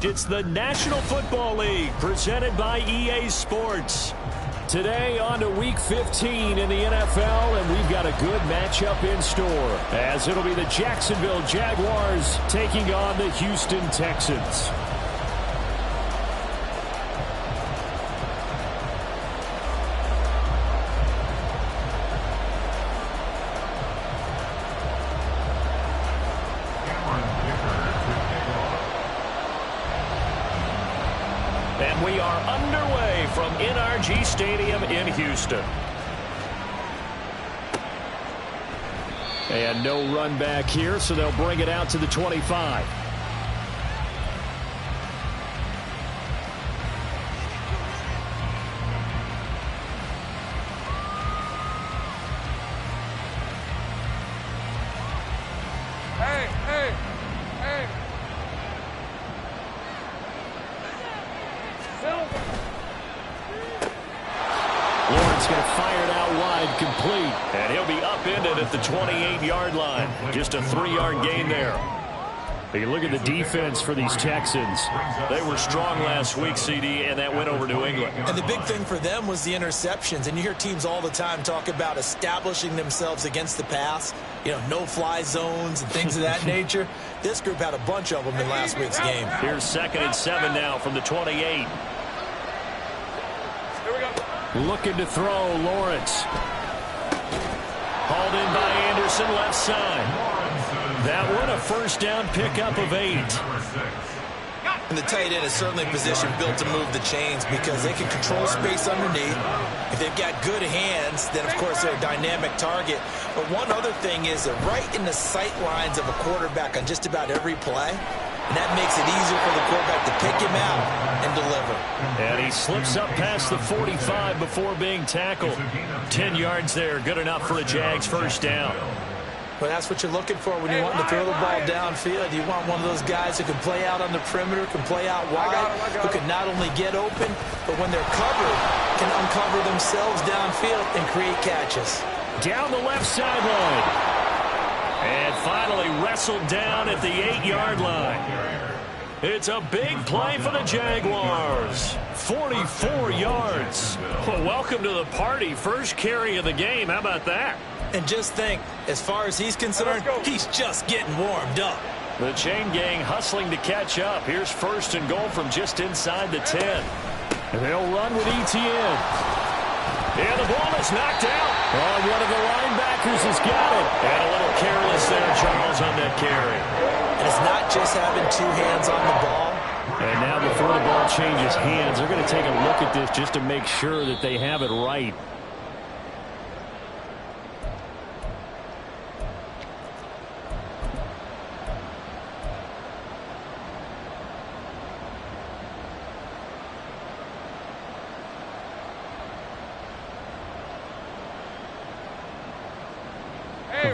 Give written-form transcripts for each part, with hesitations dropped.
It's the National Football League presented by EA Sports. Today on to Week 15 in the NFL, and we've got a good matchup in store, as it'll be the Jacksonville Jaguars taking on the Houston Texans. And we are underway from NRG Stadium in Houston. And no run back here, so they'll bring it out to the 25. Going to fire it out wide, complete. And he'll be upended at the 28-yard line. Just a 3-yard gain there. You look at the defense for these Texans. They were strong last week, CD, and that went over New England. And the big thing for them was the interceptions. And you hear teams all the time talk about establishing themselves against the pass. You know, no-fly zones and things of that nature. This group had a bunch of them in last week's game. Here's 2nd and 7 now from the 28. Looking to throw, Lawrence. Hauled in by Anderson, left side. That one, a first down pickup of 8. And the tight end is certainly a position built to move the chains because they can control space underneath. If they've got good hands, then, of course, they're a dynamic target. But one other thing is they're right in the sight lines of a quarterback on just about every play. And that makes it easier for the quarterback to pick him out and deliver. And he slips up past the 45 before being tackled. 10 yards there, good enough for a Jags first down. Well, that's what you're looking for when you want to throw the ball downfield. You want one of those guys who can play out on the perimeter, can play out wide, who can not only get open, but when they're covered, can uncover themselves downfield and create catches. Down the left sideline. And finally wrestled down at the 8-yard line. It's a big play for the Jaguars. 44 yards. Well, welcome to the party. First carry of the game. How about that? And just think, as far as he's concerned, he's just getting warmed up. The chain gang hustling to catch up. Here's 1st and goal from just inside the 10. And they'll run with Etienne. And the ball is knocked out. Oh, one of the linebackers has got it. And a little careless there, Charles, on that carry. And it's not just having 2 hands on the ball. And now before the ball changes hands, they're going to take a look at this just to make sure that they have it right.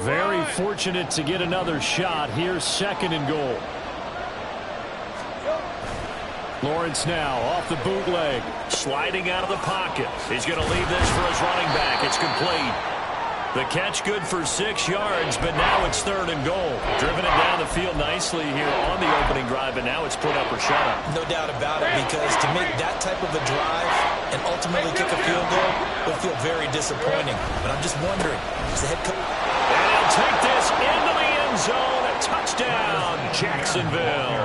Very fortunate to get another shot. Here's 2nd and goal. Lawrence now off the bootleg. Sliding out of the pocket. He's going to leave this for his running back. It's complete. The catch good for 6 yards, but now it's 3rd and goal. Driven it down the field nicely here on the opening drive, but now it's put up or shut up. No doubt about it, because to make that type of a drive and ultimately kick a field goal would feel very disappointing. But I'm just wondering, is the head coach... And he'll take this into the end zone. A touchdown, Jacksonville.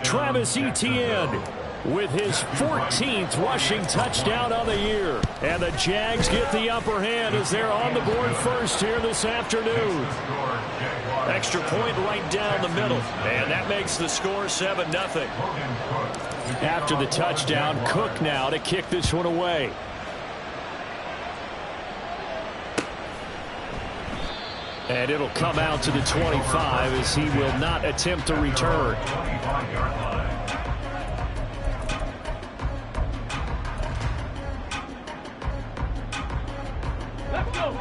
Travis Etienne with his 14th rushing touchdown on the year. And the Jags get the upper hand as they're on the board first here this afternoon. Extra point right down the middle. And that makes the score 7-0. After the touchdown, Cook now to kick this one away. And it'll come out to the 25 as he will not attempt to return. Let's go.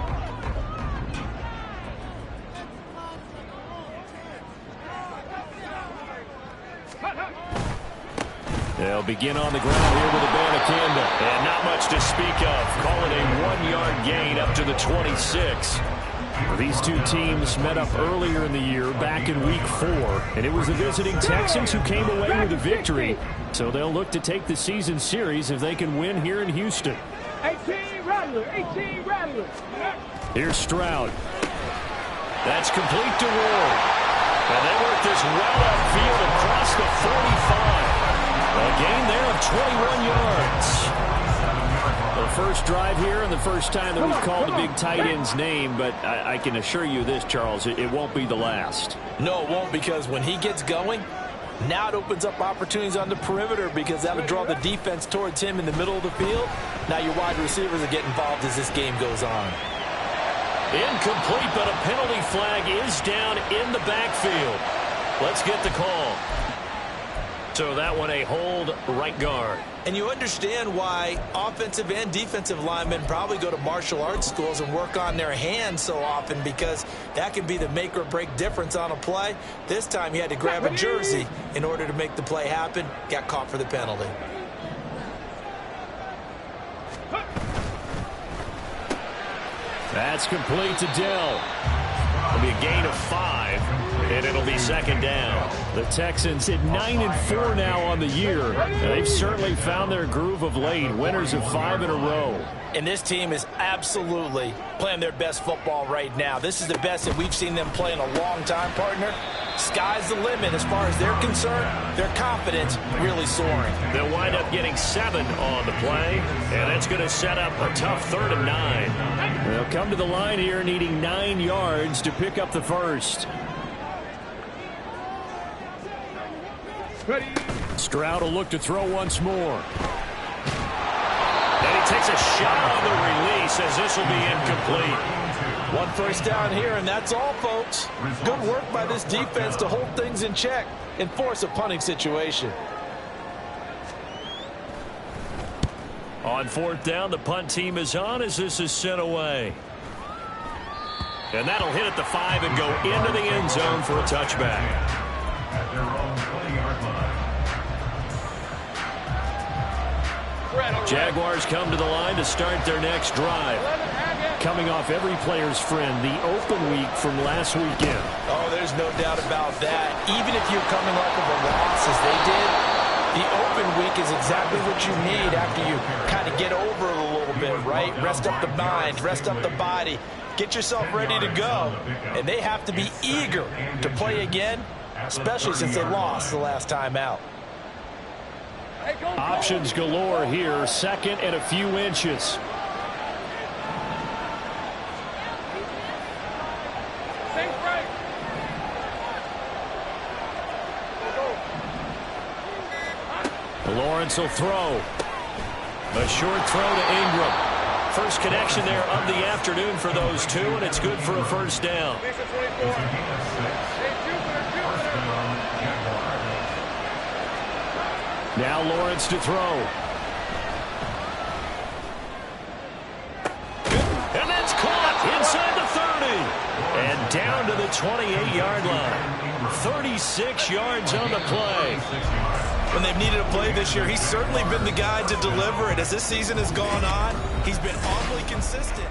They'll begin on the ground here with Abanikanda. And not much to speak of. Call it a 1-yard gain up to the 26. These two teams met up earlier in the year, back in Week 4, and it was the visiting Texans who came away with a victory. So they'll look to take the season series if they can win here in Houston. 18 Rattler, 18 Rattler. Here's Stroud. That's complete to Ward. And they work this well upfield across the 45. A gain there of 21 yards. The first drive here and the first time that we've called a big tight end's name, but I can assure you this, Charles, it won't be the last. No, it won't, because when he gets going, now it opens up opportunities on the perimeter because that'll draw the defense towards him in the middle of the field. Now your wide receivers will get involved as this game goes on. Incomplete, but a penalty flag is down in the backfield. Let's get the call. So that one a hold right guard. And you understand why offensive and defensive linemen probably go to martial arts schools and work on their hands so often, because that can be the make or break difference on a play. This time he had to grab a jersey in order to make the play happen. Got caught for the penalty. That's complete to Dell. It'll be a gain of 5, and it'll be second down. The Texans at 9-4 now on the year. They've certainly found their groove of late. Winners of 5 in a row. And this team is absolutely playing their best football right now. This is the best that we've seen them play in a long time, partner. Sky's the limit as far as they're concerned. Their confidence really soaring. They'll wind up getting 7 on the play, and that's going to set up a tough 3rd and 9. They'll come to the line here needing 9 yards to pick up the first. Stroud will look to throw once more. And he takes a shot on the release as this will be incomplete. 1 first down here, and that's all, folks. Good work by this defense to hold things in check and force a punting situation. On 4th down, the punt team is on as this is sent away. And that'll hit at the 5 and go into the end zone for a touchback. Jaguars come to the line to start their next drive. Coming off every player's friend, the open week from last weekend. Oh, there's no doubt about that. Even if you're coming off of a loss as they did, the open week is exactly what you need after you kind of get over it a little bit, right? Rest up the mind, rest up the body, get yourself ready to go. And they have to be eager to play again, especially since they lost the last time out. Options galore here, 2nd and a few inches. Lawrence will throw. A short throw to Ingram. First connection there of the afternoon for those two, and it's good for a first down. Now Lawrence to throw. And that's caught inside the 30. And down to the 28-yard line. 36 yards on the play. When they've needed a play this year, he's certainly been the guy to deliver it. As this season has gone on, he's been awfully consistent.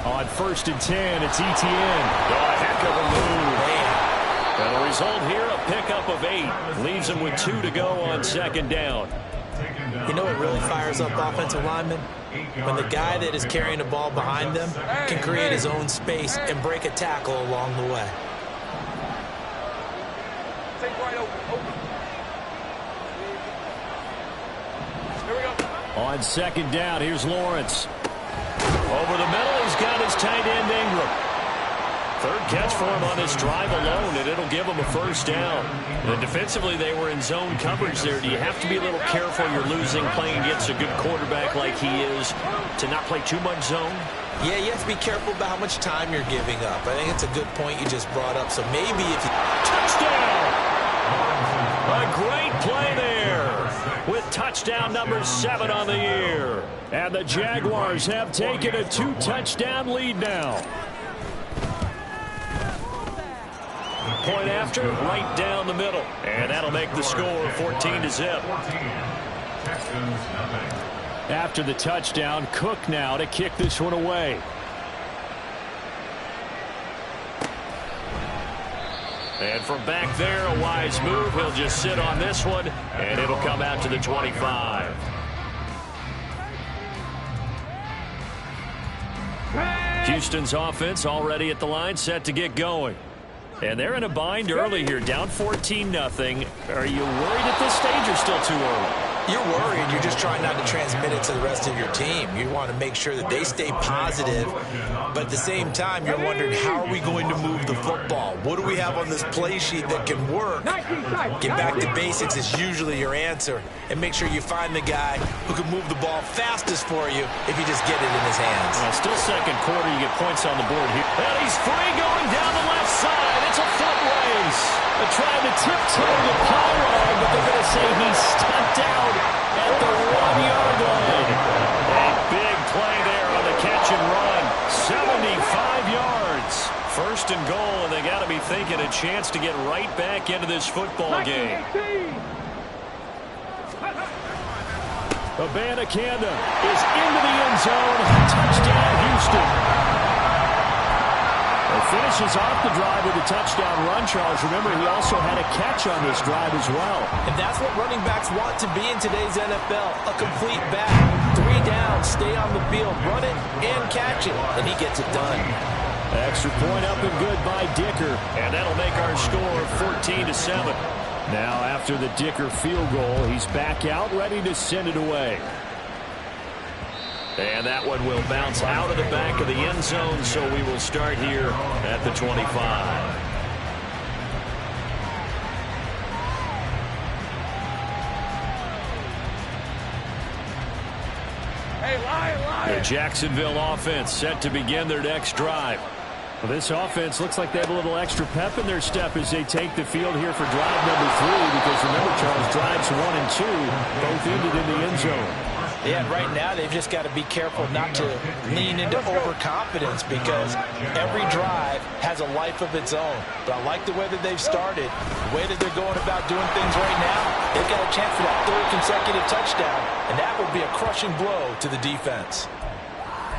On 1st and 10, it's Etienne. Oh, a heck of a move. And the result here, a pickup of 8. Leaves them with 2 to go on 2nd down. You know what really fires up offensive linemen? When the guy that is carrying the ball behind them can create his own space and break a tackle along the way. On 2nd down, here's Lawrence. Over the middle, he's got his tight end Ingram. 3rd catch for him on this drive alone, and it'll give him a first down. And defensively, they were in zone coverage there. Do you have to be a little careful? You're losing, playing against a good quarterback like he is, to not play too much zone? Yeah, you have to be careful about how much time you're giving up. I think it's a good point you just brought up. So maybe if you... Touchdown! A great play there with touchdown number 7 on the year. And the Jaguars have taken a 2-touchdown lead now. point after, right down the middle. And that'll make the score 14-0. After the touchdown, Cook now to kick this one away. And from back there, a wise move. He'll just sit on this one, and it'll come out to the 25. Houston's offense already at the line, set to get going. And they're in a bind early here, down 14-0. Are you worried at this stage or still too early? You're worried. You're just trying not to transmit it to the rest of your team. You want to make sure that they stay positive, but at the same time, you're wondering, how are we going to move the football? What do we have on this play sheet that can work? Get back to basics is usually your answer, and make sure you find the guy who can move the ball fastest for you if you just get it in his hands. Well, still second quarter, you get points on the board here. And he's free going down the left side. It's a foot race. They're trying to tiptoe the pylon, but they're going to say he stepped out at the 1-yard line. A big play there on the catch and run. 75 yards. First and goal, and they got to be thinking a chance to get right back into this football game. Abanikanda is into the end zone. Touchdown, Houston. Finishes off the drive with a touchdown run, Charles. Remember, he also had a catch on this drive as well. And that's what running backs want to be in today's NFL, a complete back. 3 down, stay on the field, run it, and catch it, and he gets it done. Extra point up and good by Dicker, and that'll make our score 14-7. Now, after the Dicker field goal, he's back out, ready to send it away. And that one will bounce out of the back of the end zone, so we will start here at the 25. The Jacksonville offense set to begin their next drive. Well, this offense looks like they have a little extra pep in their step as they take the field here for drive number 3, because remember, Charles, drives 1 and 2 both ended in the end zone. Yeah, right now they've just got to be careful not to lean into overconfidence, because every drive has a life of its own. But I like the way that they've started, the way that they're going about doing things right now. They've got a chance for that 3rd consecutive touchdown, and that would be a crushing blow to the defense.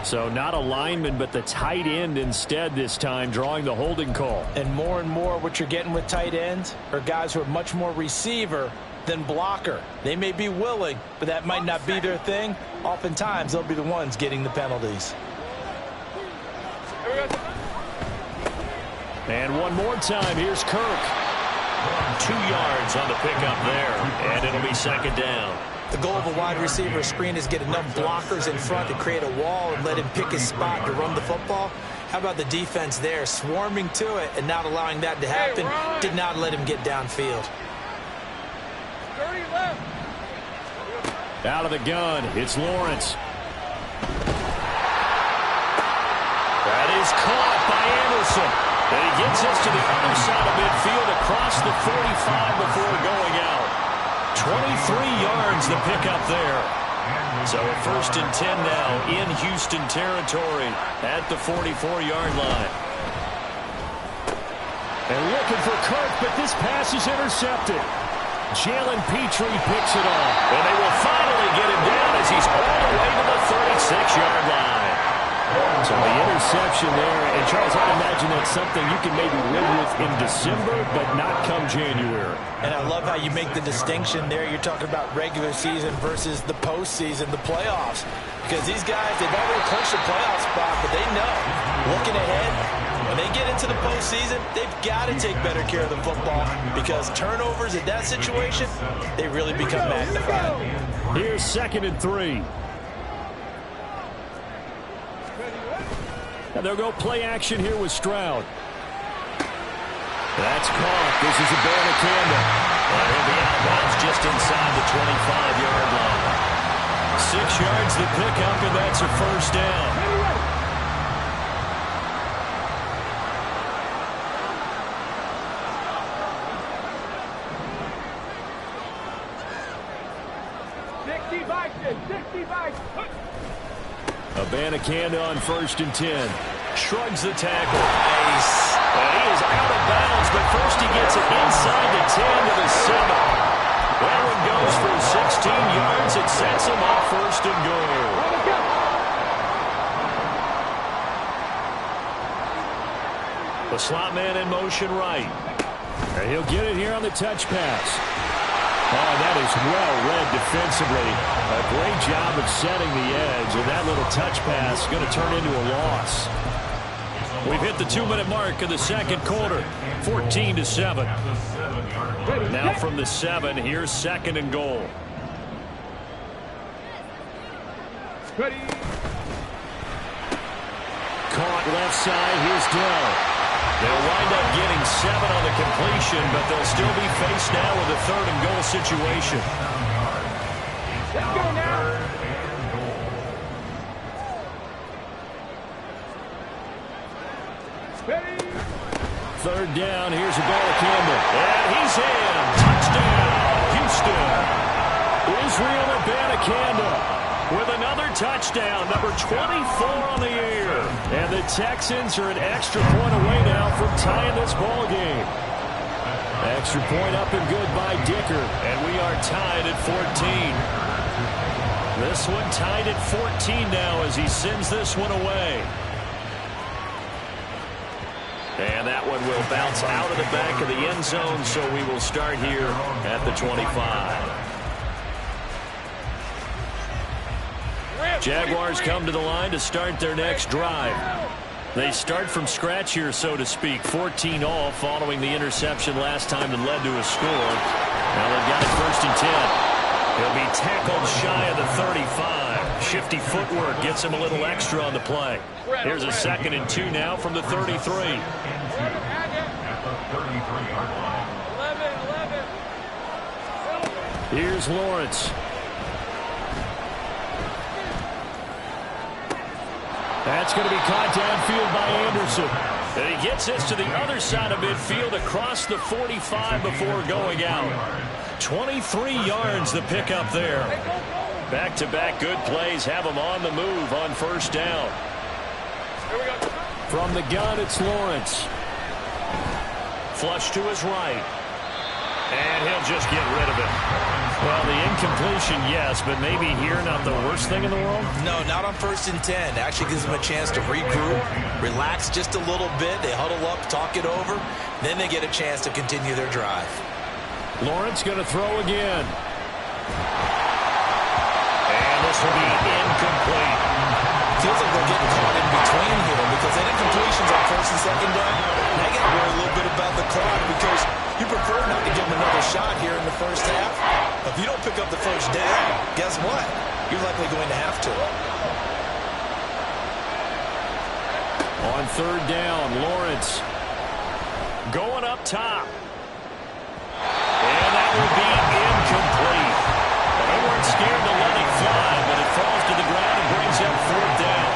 So not a lineman, but the tight end instead this time, drawing the holding call. And more what you're getting with tight ends are guys who are much more receiver than blocker. They may be willing, but that might not be their thing. Oftentimes, they'll be the ones getting the penalties. And one more time, here's Kirk. 2 yards on the pickup there, and it'll be 2nd down. The goal of a wide receiver screen is get enough blockers in front to create a wall and let him pick his spot to run the football. How about the defense there, swarming to it and not allowing that to happen? Did not let him get downfield. Out of the gun, it's Lawrence. That is caught by Anderson. And he gets us to the other side of midfield across the 45 before going out. 23 yards the pickup there. So a 1st and 10 now in Houston territory at the 44-yard line. And looking for Kirk, but this pass is intercepted. Jalen Petrie picks it off. And they will finally get him down as he's all the way to the 36-yard line. So the interception there. And Charles, I'd imagine that's something you can maybe live with in December, but not come January. And I love how you make the distinction there. You're talking about regular season versus the postseason, the playoffs. Because these guys, they've already clinched a playoff spot, but they know, looking ahead, when they get into the postseason, they've got to take better care of the football, because turnovers in that situation, they really become magnified. Here's 2nd and 3. And they'll go play action here with Stroud. That's caught. This is Abanikanda. And he'll be outbounds just inside the 25-yard line. 6 yards the pickup, and that's a 1st down. Abanikanda on 1st and 10. Shrugs the tackle. Nice. And he is out of bounds, but 1st picks him up first and goal. The slot man in motion right. And he'll get it here on the touch pass. Oh, that is well read defensively. A great job of setting the edge, and that little touch pass is going to turn into a loss. We've hit the 2-minute mark of the second quarter, 14-7. Now from the 7, here's second and goal. Ready. Caught left side, here's Dell. They'll wind up getting 7 on the completion, but they'll still be faced now with a third and goal situation. Let's go now. Ready. Third down, here's a ball to Campbell. And he's in. Touchdown, Houston. Israel Abanikanda with another touchdown, number 24 on the year. And the Texans are an extra point away now from tying this ball game. Extra point up and good by Dicker, and we are tied at 14. This one tied at 14 now as he sends this one away. And that one will bounce out of the back of the end zone, so we will start here at the 25. Jaguars come to the line to start their next drive. They start from scratch here, so to speak. 14 all following the interception last time that led to a score. Now they've got it first and 10. He'll be tackled shy of the 35. Shifty footwork gets him a little extra on the play. Here's a second and 2 now from the 33. Here's Lawrence. That's going to be caught downfield by Anderson. And he gets this to the other side of midfield across the 45 before going out. 23 yards the pickup there. Back-to-back good plays have him on the move on first down. From the gun, it's Lawrence. Flush to his right. And he'll just get rid of it. Well, the incompletion, yes, but maybe here not the worst thing in the world? No, not on first and 10. Actually gives them a chance to regroup, relax just a little bit. They huddle up, talk it over. Then they get a chance to continue their drive. Lawrence going to throw again. And this will be incomplete. Feels like they're getting caught in between here because that incompletion's on first and second down. They got to worry a little bit about the clock because you prefer not to give them another shot here in the first half. If you don't pick up the first down, guess what? You're likely going to have to. On third down, Lawrence going up top. And that will be incomplete. They weren't scared to let it fly, but it falls to the ground and brings up fourth down.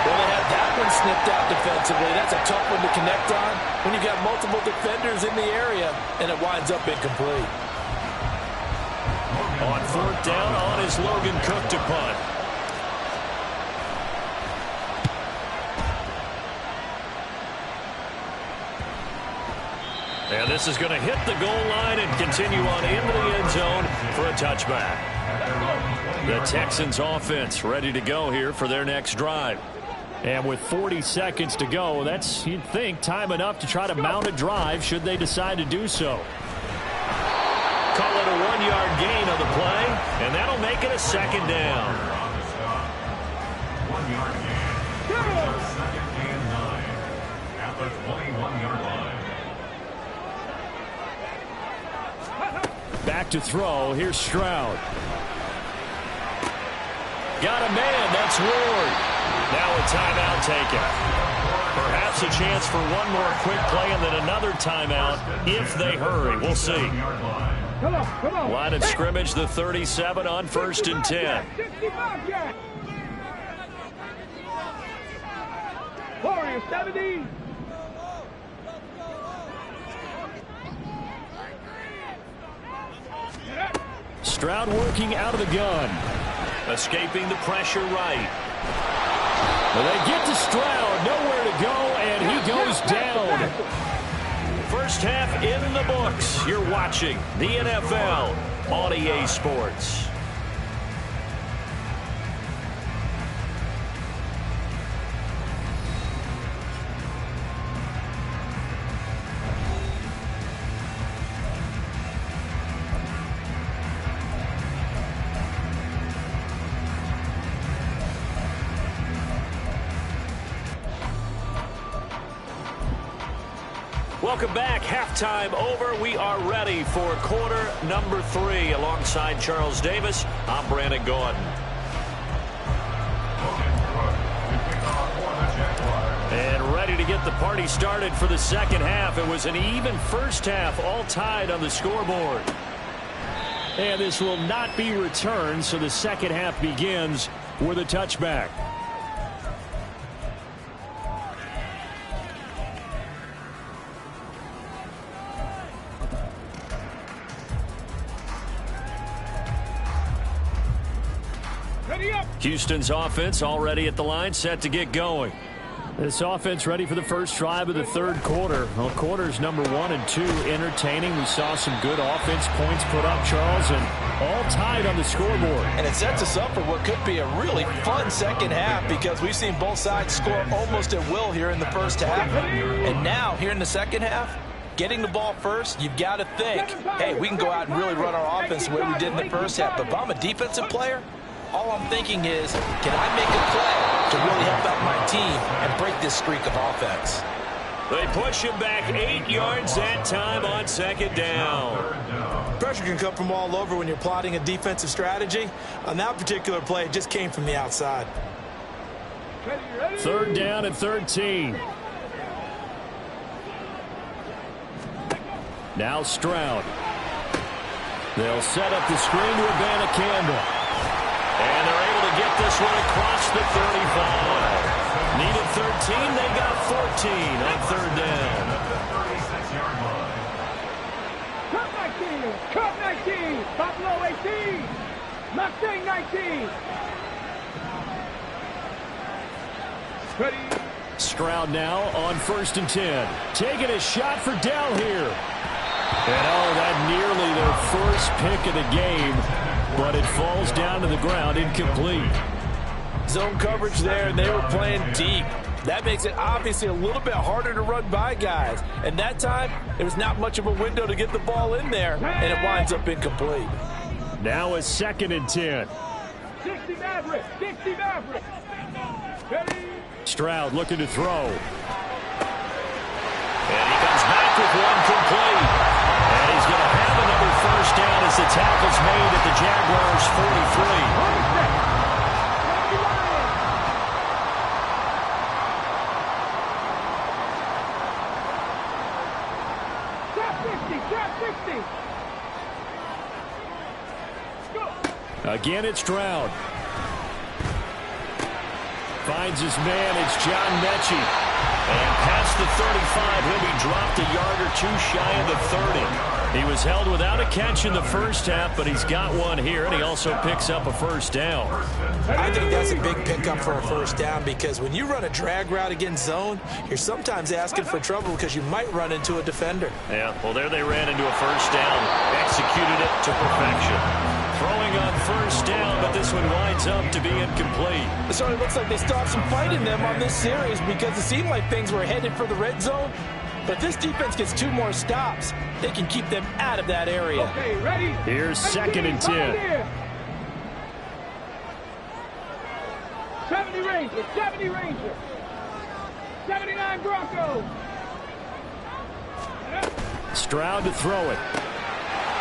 Well, they had that one snipped out defensively. That's a tough one to connect on when you got multiple defenders in the area, and it winds up incomplete. On fourth down, on is Logan Cook to punt. And this is going to hit the goal line and continue on into the end zone for a touchback. The Texans offense ready to go here for their next drive. And with 40 seconds to go, that's, you'd think, time enough to try to mount a drive should they decide to do so. Call it a 1-yard gain on the play, and that'll make it a second down. 1 yard gain. Second and 9 at the 21-yard line. Back to throw. Here's Stroud. Got a man. That's Ward. Now a timeout taken. Perhaps a chance for one more quick play and then another timeout if they hurry. We'll see. Come on. Line of scrimmage, the 37 on first and 10. 65 yards. Warriors 70. Stroud working out of the gun. Escaping the pressure right. Well, they get to Stroud, nowhere to go, and he goes down. First half in the books. You're watching the NFL on EA Sports. Welcome back. Halftime over. We are ready for quarter number 3. Alongside Charles Davis, I'm Brandon Gordon. And ready to get the party started for the second half. It was an even first half, all tied on the scoreboard. And this will not be returned, so the second half begins with a touchback. Houston's offense already at the line, set to get going. This offense ready for the first drive of the third quarter. Well, quarters number 1 and 2 entertaining. We saw some good offense points put up, Charles, and all tied on the scoreboard. And it sets us up for what could be a really fun second half because we've seen both sides score almost at will here in the first half. And now, here in the second half, getting the ball first, you've got to think, hey, we can go out and really run our offense the way we did in the first half. But if I'm a defensive player, all I'm thinking is, can I make a play to really help out my team and break this streak of offense? They push him back 8 yards that time on second down. Pressure can come from all over when you're plotting a defensive strategy. On that particular play, it just came from the outside. Third down and 13. Now Stroud. They'll set up the screen to Abanikanda. And they're able to get this one across the 35. Needed 13, they got 14 on third down. Cut 19, Buffalo 18, Mustang 19. Ready. Stroud now on 1st and 10. Taking a shot for Dell here. And oh, that nearly their first pick of the game. But it falls down to the ground, incomplete. Zone coverage there, and they were playing deep. That makes it obviously a little bit harder to run by guys. And that time, there was not much of a window to get the ball in there, and it winds up incomplete. Now it's 2nd and 10. 60 Maverick, 60 Maverick. Ready. Stroud looking to throw. And he comes back with one complete. And he's going to have another first down as the tackle's made at the Jaguars' 43. Again, it's Stroud. Finds his man. It's John Mechie. And past the 35, he'll be dropped a yard or 2 shy of the 30. He was held without a catch in the first half, but he's got one here, and he also picks up a first down. I think that's a big pickup for a first down because when you run a drag route against zone, you're sometimes asking for trouble because you might run into a defender. Yeah, well, there they ran into a first down, executed it to perfection. Throwing on first down, but this one winds up to be incomplete. It sort of looks like they stopped some fight in them on this series because it seemed like things were headed for the red zone. But if this defense gets 2 more stops, they can keep them out of that area. Okay, ready? Here's 2nd and 10. 70 Rangers, 70 Rangers. 79 Broncos. Stroud to throw it.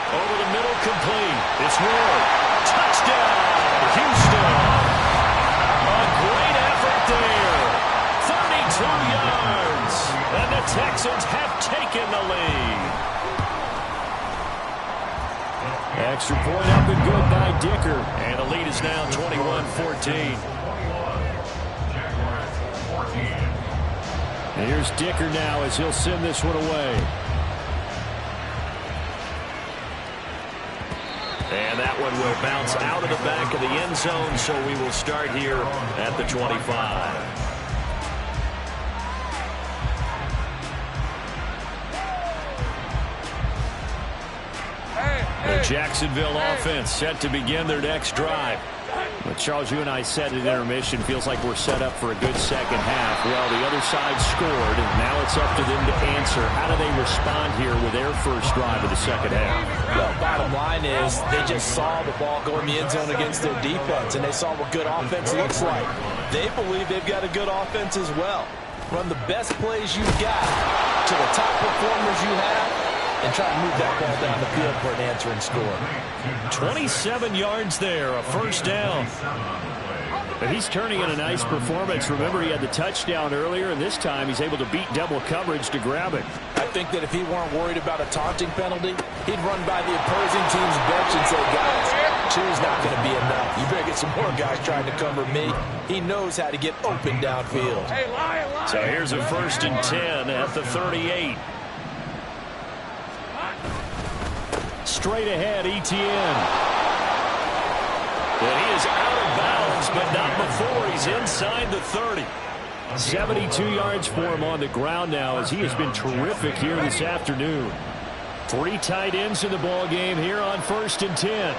Over the middle, complete. It's Ward. Touchdown, Houston. A great effort there. 32 yards. And the Texans have taken the lead. Extra point up and good by Dicker. And the lead is now 21-14. And here's Dicker now as he'll send this one away. And that one will bounce out of the back of the end zone, so we will start here at the 25. The Jacksonville offense set to begin their next drive. But Charles, you and I said at intermission, feels like we're set up for a good second half. Well, the other side scored, and now it's up to them to answer. How do they respond here with their first drive of the second half? Well, bottom line is they just saw the ball go in the end zone against their defense, and they saw what good offense looks like. They believe they've got a good offense as well. Run the best plays you've got to the top performers you have and try to move that ball down the field for an answering score. 27 yards there, a first down. But he's turning in a nice performance. Remember, he had the touchdown earlier, and this time he's able to beat double coverage to grab it. I think that if he weren't worried about a taunting penalty, he'd run by the opposing team's bench and say, guys, two's not going to be enough. You better get some more guys trying to cover me. He knows how to get open downfield. So here's a 1st and 10 at the 38. Straight ahead, Etienne. And he is out of bounds, but not before he's inside the 30. 72 yards for him on the ground now, as he has been terrific here this afternoon. 3 tight ends in the ball game here on 1st and 10.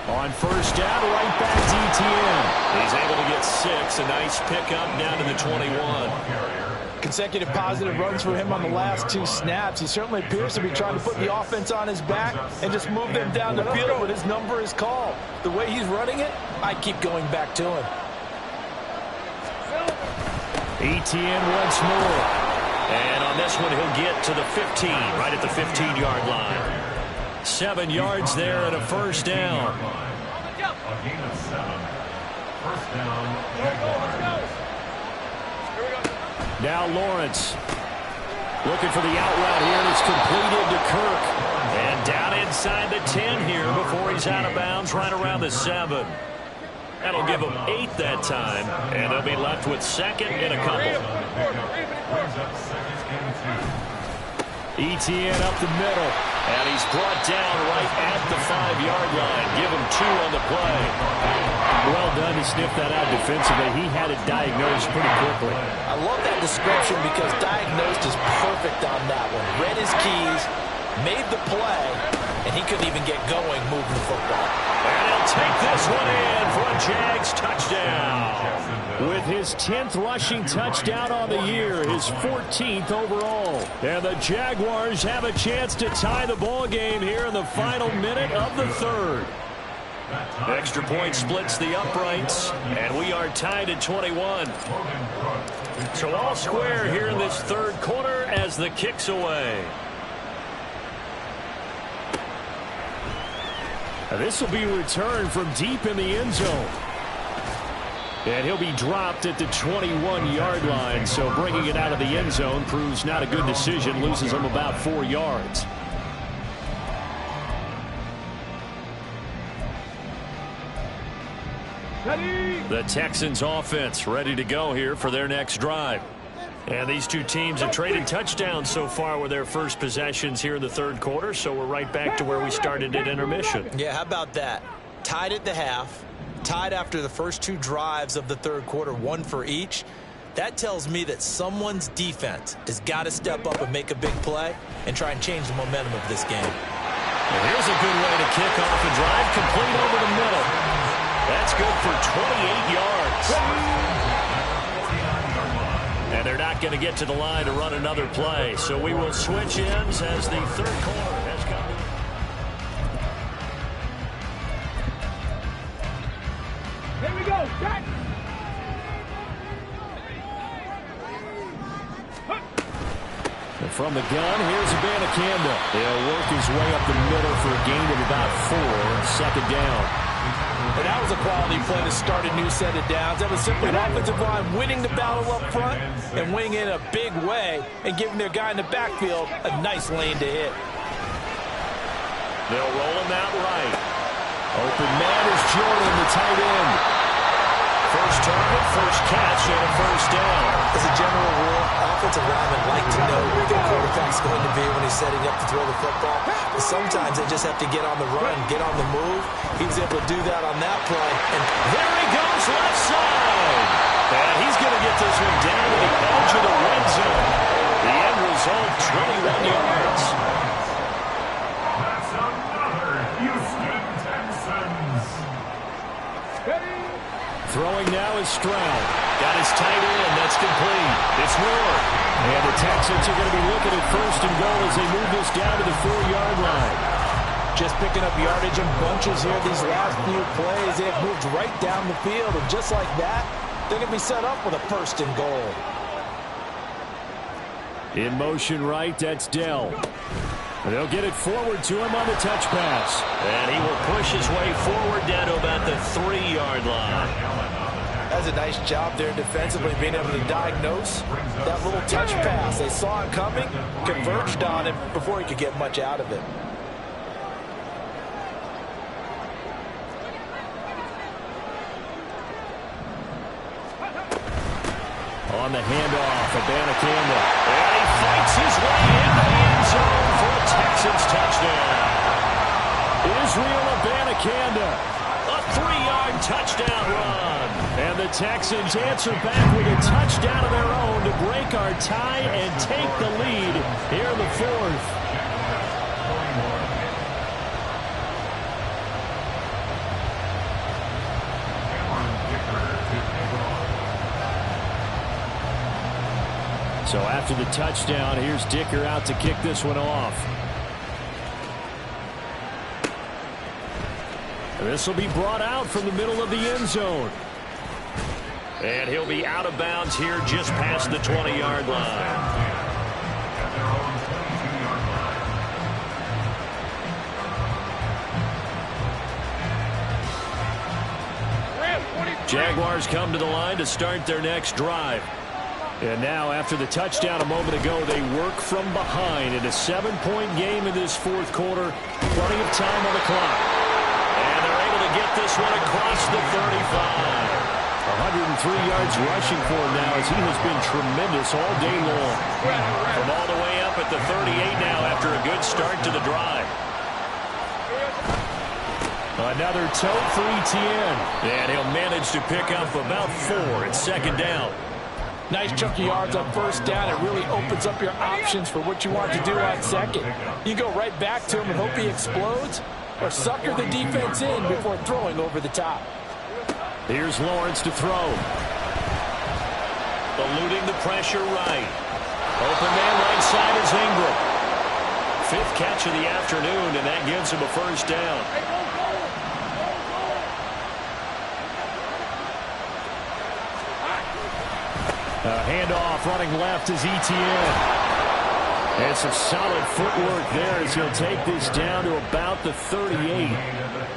On 1st down, right back to Etienne. He's able to get 6. A nice pickup down to the 21. Consecutive positive runs for him on the last 2 snaps. He certainly appears to be trying to put the offense on his back and just move them down the field when his number is called. The way he's running it, I keep going back to him. Etienne once more. And on this one, he'll get to the 15, right at the 15-yard line. 7 yards there and a first down. A gain of 7. First down, Jaguars. Now Lawrence looking for the out route here, and it's completed to Kirk. And down inside the 10 here before he's out of bounds, right around the 7. That'll give them 8 that time, and they'll be left with 2nd and a couple. Brings up 2nd and 2. Etienne up the middle, and he's brought down right at the 5-yard line. Give him 2 on the play. Well done to sniff that out defensively. He had it diagnosed pretty quickly. I love that description because diagnosed is perfect on that one. Read his keys, made the play, and he couldn't even get going moving the football. And he'll take this one in for a Jags touchdown. With his 10th rushing touchdown on the year, his 14th overall. And the Jaguars have a chance to tie the ball game here in the final minute of the 3rd. Extra point splits the uprights, and we are tied at 21. So all square here in this 3rd quarter as the kick's away. Now this will be returned from deep in the end zone. And he'll be dropped at the 21-yard line, so bringing it out of the end zone proves not a good decision, loses him about 4 yards. The Texans offense ready to go here for their next drive. And these two teams have traded touchdowns so far with their first possessions here in the 3rd quarter, so we're right back to where we started at intermission. Yeah, how about that? Tied at the half, tied after the first 2 drives of the 3rd quarter, 1 for each. That tells me that someone's defense has got to step up and make a big play and try and change the momentum of this game. And here's a good way to kick off a drive, complete over the middle. That's good for 28 yards. And they're not going to get to the line to run another play. So we will switch ends as the 3rd quarter has come. Here we go, Jack. And from the gun, here's Abanikanda. He'll work his way up the middle for a gain of about 4, 2nd down. And that was a quality play to start a new set of downs. That was simply an offensive line winning the battle up front and winning in a big way and giving their guy in the backfield a nice lane to hit. They'll roll him out right. Open man is Jordan, the tight end. First target, first catch, and a first down. As a general rule, offensive linemen like to know where their quarterback's going to be when he's setting up to throw the football. But sometimes they just have to get on the run, get on the move. He was able to do that on that play. And there he goes, left side. And he's going to get this one down to the edge of the red zone. The end result, 21 yards. That's another Houston Texans. Throwing now is Stroud. Got his tight end. That's complete. It's Ward. And the Texans are going to be looking at 1st and goal as they move this down to the 4-yard line. Just picking up yardage in bunches here these last few plays. They've moved right down the field. And just like that, They can be set up with a first and goal. In motion right, that's Dell. They'll get it forward to him on the touch pass. And he will push his way forward down to about the 3-yard line. That's a nice job there defensively, being able to diagnose that little touch pass. They saw it coming, converged on him before he could get much out of it. On the handoff, Abanikanda. And he fights his way into the end zone for a Texans touchdown. Israel Abanikanda, a 3-yard touchdown run. And the Texans answer back with a touchdown of their own to break our tie and take the lead here in the fourth. So after the touchdown, here's Dicker out to kick this one off. And this will be brought out from the middle of the end zone. And he'll be out of bounds here just past the 20-yard line. Jaguars come to the line to start their next drive. And now, after the touchdown a moment ago, they work from behind in a 7-point game in this fourth quarter. Plenty of time on the clock. And they're able to get this one across the 35. 103 yards rushing for him now, as he has been tremendous all day long. From all the way up at the 38 now after a good start to the drive. Another tote for Etienne. And he'll manage to pick up about 4 at second down. Nice chunky yards on first down. It really opens up your options for what you want to do on second. You go right back to him and hope he explodes, or sucker the defense in before throwing over the top. Here's Lawrence to throw. Eluding the pressure right. Open man right side is Ingram. 5th catch of the afternoon, and that gives him a first down. Handoff running left is Etienne. And some solid footwork there as he'll take this down to about the 38.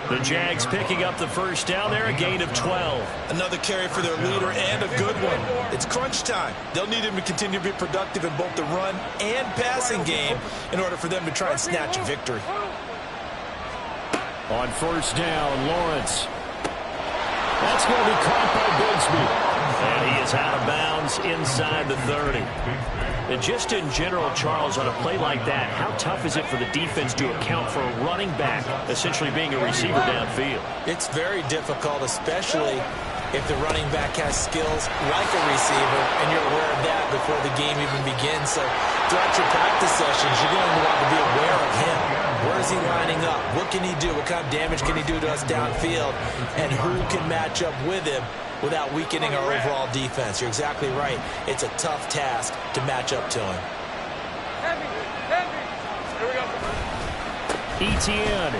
The Jags picking up the first down there, a gain of 12. Another carry for their leader and a good one. It's crunch time. They'll need him to continue to be productive in both the run and passing game in order for them to try and snatch a victory. On first down, Lawrence. That's going to be caught by Bigsby. And he is out of bounds inside the 30. And just in general, Charles, on a play like that, how tough is it for the defense to account for a running back essentially being a receiver downfield? It's very difficult, especially if the running back has skills like a receiver, and you're aware of that before the game even begins. So throughout your practice sessions, you're going to want to be aware of him. Where is he lining up? What can he do? What kind of damage can he do to us downfield? And who can match up with him without weakening our overall defense? You're exactly right. It's a tough task to match up to him. Here we go. Etienne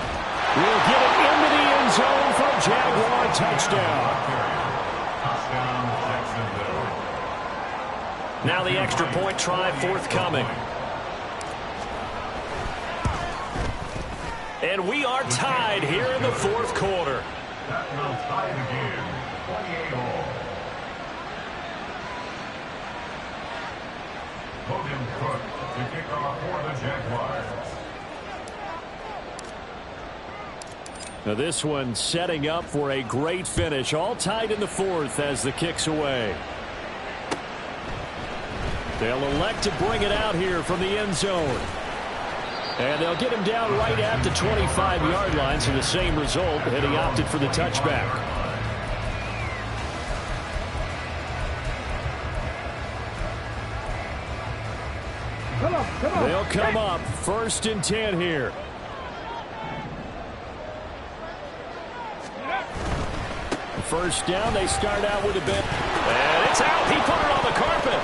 will get it into the end zone for a Jaguar touchdown. Now the extra point try forthcoming. And we are tied here in the fourth quarter. That will tie the game. 28-all. Logan Cook to kick off for the Jaguars. Now this one setting up for a great finish. All tied in the fourth as the kick's away. They'll elect to bring it out here from the end zone. And they'll get him down right at the 25-yard line, so the same result, and he opted for the touchback. They'll come up 1st and 10 here. First down, they start out with a bit. And it's out. He put it on the carpet.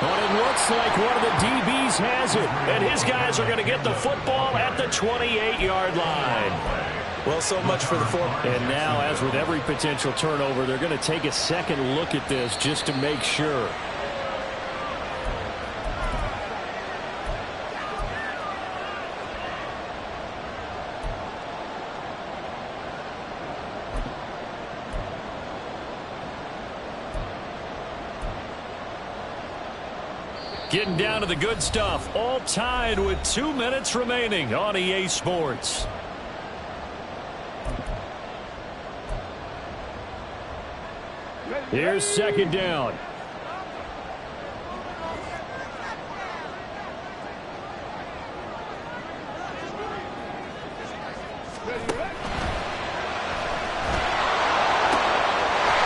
But it looks like one of the DBs has it. And his guys are going to get the football at the 28-yard line. Well, so much for the four. And now, as with every potential turnover, they're going to take a second look at this just to make sure. Getting down to the good stuff. All tied with 2 minutes remaining on EA Sports. Here's second down.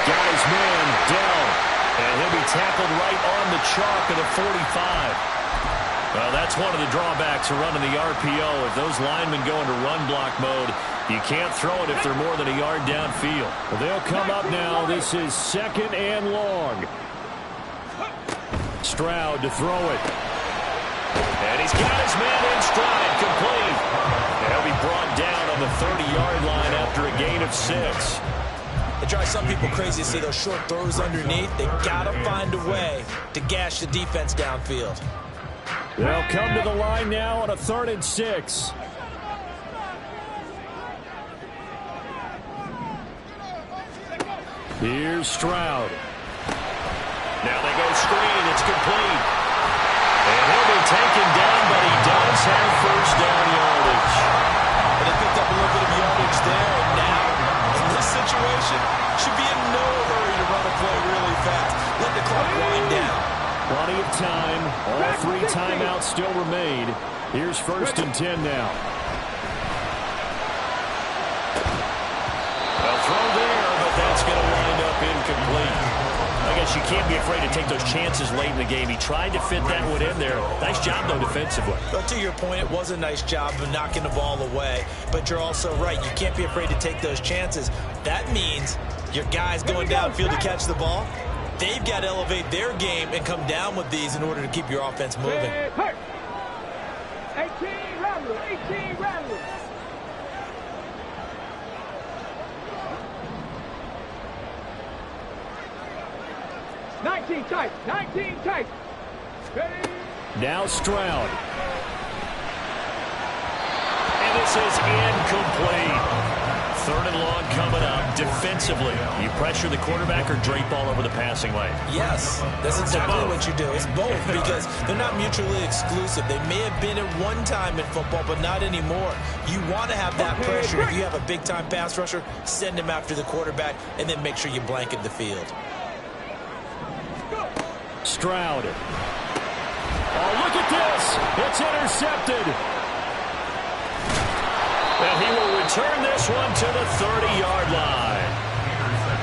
Guy's man down. And he'll be tackled right on the chalk of the 45. Well, that's one of the drawbacks of running the RPO. If those linemen go into run block mode, you can't throw it if they're more than a yard downfield. Well, they'll come up now. This is second and long. Stroud to throw it. And he's got his man in stride, complete. And he'll be brought down on the 30-yard line after a gain of 6. It drives some people crazy to see those short throws underneath. They got to find a way to gash the defense downfield. They'll come to the line now on a 3rd and 6. Here's Stroud. Now they go screen. It's complete. And he'll be taken down, but he does have first down yardage. And they picked up a little bit of yardage there. And now, in this situation, should be in no hurry to run a play really fast. Let the clock wind down. Plenty of time. All 3 timeouts still remain. Here's 1st and 10 now. They'll throw there, but that's going to wind up incomplete. I guess you can't be afraid to take those chances late in the game. He tried to fit that one in there. Nice job, though, defensively. But to your point, it was a nice job of knocking the ball away. But you're also right. You can't be afraid to take those chances. That means your guys going downfield to catch the ball, they've got to elevate their game and come down with these in order to keep your offense moving. 18 Rattler, 18 Rattler. tight, 19 tight. Ready? Now Stroud. And this is incomplete. 3rd and long coming up. Defensively, you pressure the quarterback or drape all over the passing lane? Yes, that's exactly what you do. It's both because they're not mutually exclusive. They may have been at one time in football, but not anymore. You want to have that pressure. If you have a big-time pass rusher, send him after the quarterback, and then make sure you blanket the field. Stroud. Oh, look at this. It's intercepted. And he will return this one to the 30-yard line.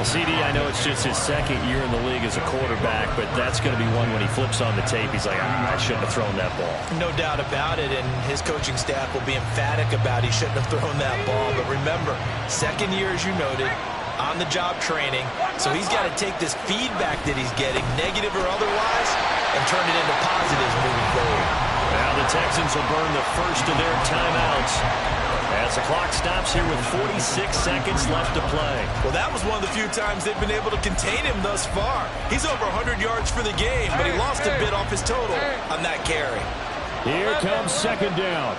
CD, I know it's just his 2nd year in the league as a quarterback, but that's going to be one when he flips on the tape. He's like, I shouldn't have thrown that ball. No doubt about it, and his coaching staff will be emphatic about he shouldn't have thrown that ball. But remember, 2nd year, as you noted, on-the-job training. So he's got to take this feedback that he's getting, negative or otherwise, and turn it into positives moving forward. Now the Texans will burn the first of their timeouts as the clock stops here with 46 seconds left to play. Well, that was one of the few times they've been able to contain him thus far. He's over 100 yards for the game, but he lost a bit off his total on that carry. Here comes 2nd down.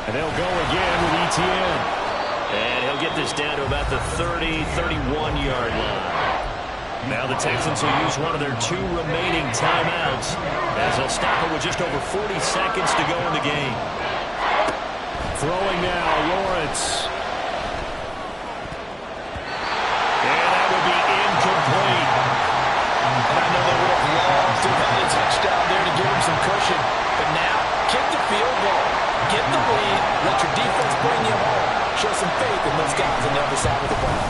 And they'll go again with Etienne. And he'll get this down to about the 30, 31-yard line. Now the Texans will use one of their 2 remaining timeouts as they'll stop it with just over 40 seconds to go in the game. Throwing now, Lawrence. And that would be incomplete. And I know they would have loved to have a touchdown there to give him some cushion. But now, kick the field goal. Get the lead. Let your defense bring you home. Show some faith in those guys on the other side of the ball.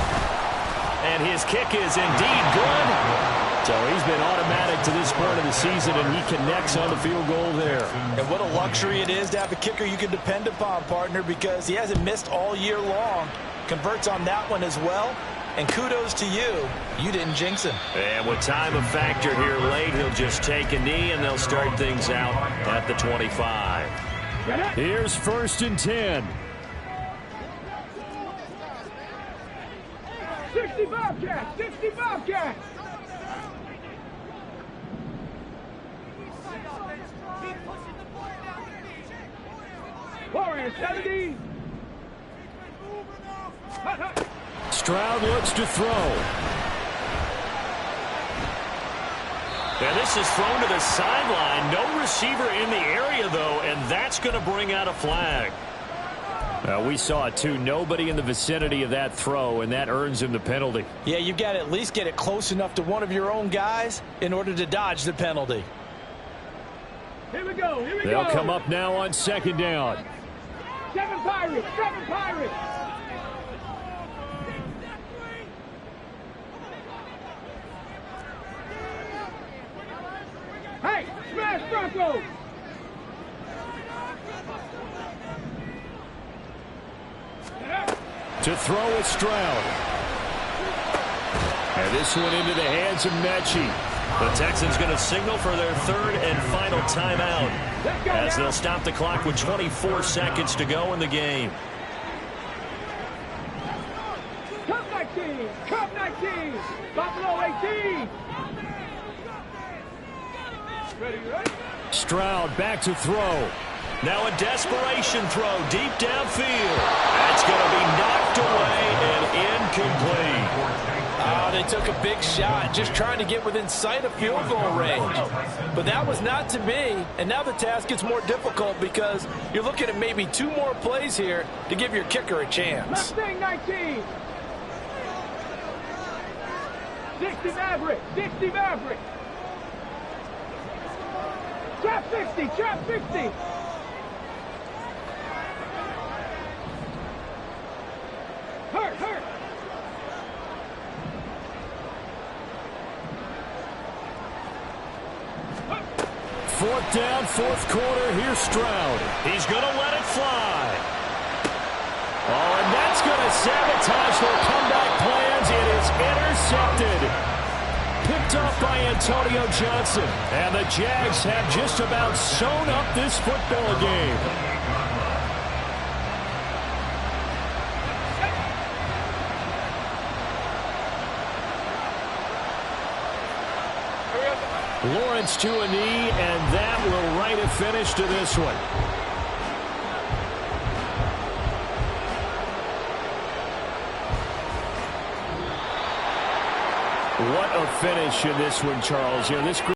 And his kick is indeed good. So he's been automatic to this point of the season, and he connects on the field goal there. And what a luxury it is to have a kicker you can depend upon, partner, because he hasn't missed all year long. Converts on that one as well. And kudos to you. You didn't jinx him. And with time a factor here late, he'll just take a knee, and they'll start things out at the 25. Here's 1st and 10. 60 Bobcats! 60 Bobcats! Warriors 70. Stroud looks to throw. And this is thrown to the sideline. No receiver in the area, though, and that's going to bring out a flag. We saw it, too. Nobody in the vicinity of that throw, and that earns him the penalty. Yeah, you've got to at least get it close enough to one of your own guys in order to dodge the penalty. Here we go. Here we go. They'll come up now on second down. 7 Pirates. 7 Pirates. Hey, smash Broncos. To throw it, Stroud. And this one into the hands of Mechie. The Texans going to signal for their third and final timeout as they'll stop the clock with 24 seconds to go in the game. Cup 19. Cup 19. Buffalo 18. Ready, right? Stroud back to throw. Now a desperation throw deep downfield. That's going to be knocked away and incomplete. Oh, they took a big shot, just trying to get within sight of field goal range. But that was not to be, and now the task gets more difficult because you're looking at maybe 2 more plays here to give your kicker a chance. Mustang 19. 60 Maverick. 60 Maverick. Trap 60. Trap 60. Hurt. Fourth down, fourth quarter. Here's Stroud. He's going to let it fly. Oh, and that's going to sabotage their comeback plans. It is intercepted. Picked off by Antonio Johnson. And the Jags have just about sewn up this football game. Lawrence to a knee, and that will write a finish to this one. What a finish in this one, Charles. You know, this